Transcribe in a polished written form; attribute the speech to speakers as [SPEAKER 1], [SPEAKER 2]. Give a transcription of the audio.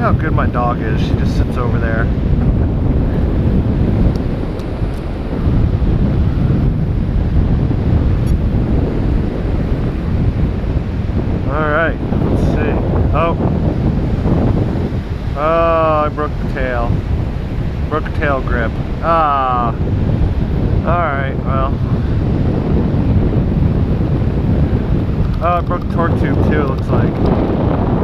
[SPEAKER 1] how good my dog is. She just sits over there. Alright, let's see. Oh, I broke the tail. Broke a tail grip. Ah. Alright, well. Oh, I broke the torque tube too, it looks like.